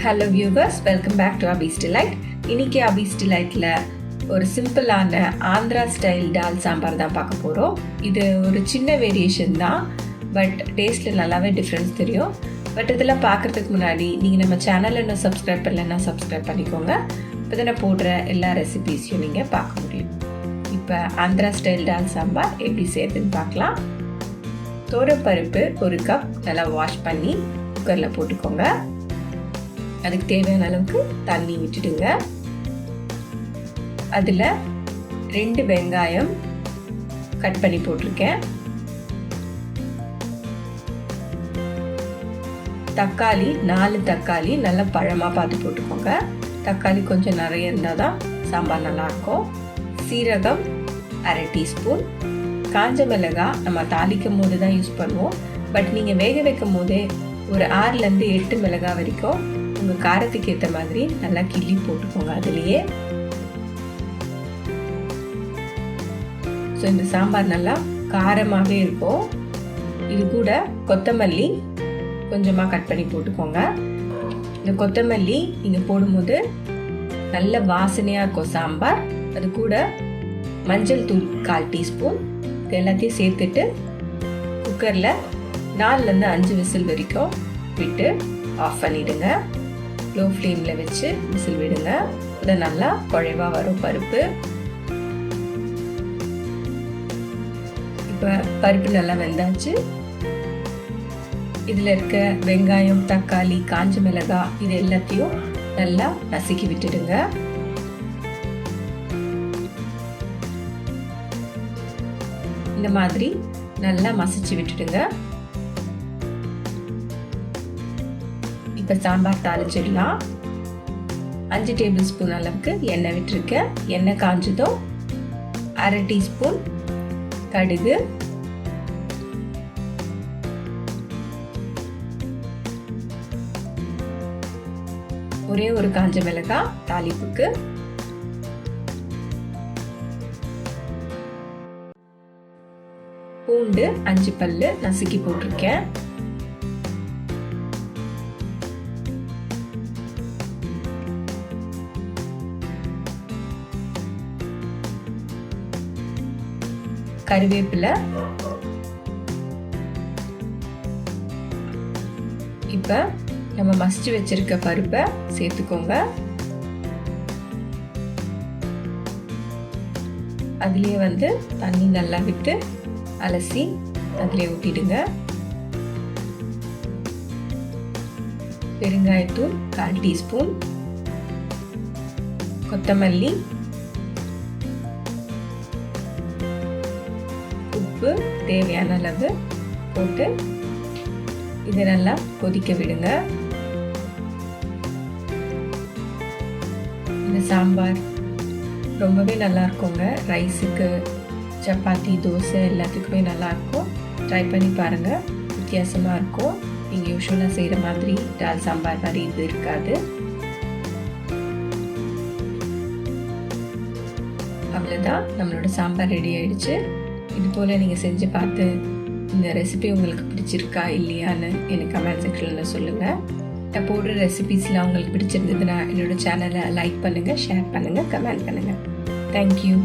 Hello viewers, welcome back to Abi's delight. இன்னைக்கு அபீஸ் டிலைட்டில் ஒரு சிம்பிளான ஆந்திரா ஸ்டைல் டால் சாம்பார் தான் பார்க்க போகிறோம். இது ஒரு சின்ன வேரியேஷன் தான், பட் டேஸ்ட்டில் நல்லாவே டிஃப்ரென்ஸ் தெரியும். பட் இதெல்லாம் பார்க்குறதுக்கு முன்னாடி நீங்கள் நம்ம சேனலில் இன்னும் சப்ஸ்கிரைப் பண்ணலைன்னா சப்ஸ்கிரைப் பண்ணிக்கோங்க. இப்போ தான் நான் போடுற எல்லா ரெசிபீஸையும் நீங்கள் பார்க்க முடியும். இப்போ ஆந்திரா ஸ்டைல் டால் சாம்பார் எப்படி செய்யுதுன்னு பார்க்கலாம். பருப்பு ஒரு கப் நல்லா வாஷ் பண்ணி குக்கரில் போட்டுக்கோங்க. அதுக்கு தேவையான அளவுக்கு தண்ணி விட்டுடுங்க. அதில் 2 வெங்காயம் கட் பண்ணி போட்டிருக்கேன். தக்காளி 4 தக்காளி நல்லா பழமாக பார்த்து போட்டுக்கோங்க. தக்காளி கொஞ்சம் நிறைய இருந்தால் தான் சாம்பார் நல்லாயிருக்கும். சீரகம் 1/2 டீஸ்பூன். காஞ்ச மிளகாய் நம்ம தாளிக்கும் போது தான் யூஸ் பண்ணுவோம், பட் நீங்கள் வேக வைக்கும் போதே ஒரு 6லேருந்து 8 மிளகாய் வரைக்கும் உங்கள் காரத்துக்கு ஏற்ற மாதிரி நல்லா கிள்ளி போட்டுக்கோங்க அதுலேயே. ஸோ இந்த சாம்பார் நல்லா காரமாகவே இருக்கும். இது கூட கொத்தமல்லி கொஞ்சமாக கட் பண்ணி போட்டுக்கோங்க. இந்த கொத்தமல்லி நீங்கள் போடும்போது நல்ல வாசனையாக இருக்கும் சாம்பார். அது கூட மஞ்சள் தூள் 1/4 டீஸ்பூன். இது எல்லாத்தையும் சேர்த்துட்டு குக்கரில் 4லேருந்து 5 விசில் வரைக்கும் விட்டு ஆஃப் பண்ணிவிடுங்க. லோ ஃப்ளேமில் வச்சு விசில் விடுங்க. அது நல்லா குழைவாக வரும் பருப்பு. இப்போ பருப்பு நல்லா வெந்தாச்சு. இதில் இருக்க வெங்காயம், தக்காளி, காஞ்ச மிளகாய் இது எல்லாத்தையும் நல்லா நசுக்கி விட்டுடுங்க. இந்த மாதிரி நல்லா மசிச்சு விட்டுடுங்க. இப்போ சாம்பார் தாளிச்சிடலாம். 5 டேபிள் ஸ்பூன் அளவுக்கு எண்ணெய் விட்டுருக்கேன். எண்ணெய் காஞ்சதும் 1/2 டீஸ்பூன் கடுகு, ஒரே ஒரு காஞ்ச மிளகாய் தாளிப்புக்கு, பூண்டு 5 பல்லு நசுக்கி போட்டிருக்கேன். கறிவேப்பிலை. இப்போ நம்ம மசிச்சு வச்சிருக்க பருப்பை சேர்த்துக்கோங்க. அதுலேயே தண்ணி நல்லா விட்டு அலசி அதிலே ஊற்றிடுங்க. பெருங்காயத்தூள் 1/4 டீஸ்பூன். கொத்தமல்லி, உப்பு தேவையான அளவு போட்டு இதை நல்லா கொதிக்க விடுங்க. இந்த சாம்பார் ரொம்பவே நல்லா இருக்குங்க. ரைஸுக்கு, சப்பாத்தி, தோசை எல்லாத்துக்குமே நல்லாயிருக்கும். ட்ரை பண்ணி பாருங்கள், வித்தியாசமாக இருக்கும். நீங்கள் யூஸ்வலாக செய்கிற மாதிரி டால் சாம்பார் மாதிரி இது இருக்காது. அவ்வளோதான், நம்மளோட சாம்பார் ரெடி ஆயிடுச்சு. இது போல் நீங்கள் செஞ்சு பார்த்து இந்த ரெசிபி உங்களுக்கு பிடிச்சிருக்கா இல்லையான்னு எனக்கு கமெண்ட் செக்ஷனில் சொல்லுங்கள். நான் போடுற ரெசிபீஸ்லாம் உங்களுக்கு பிடிச்சிருந்ததுன்னா என்னோடய சேனலை லைக் பண்ணுங்கள், ஷேர் பண்ணுங்கள், கமெண்ட் பண்ணுங்கள். தேங்க்யூ.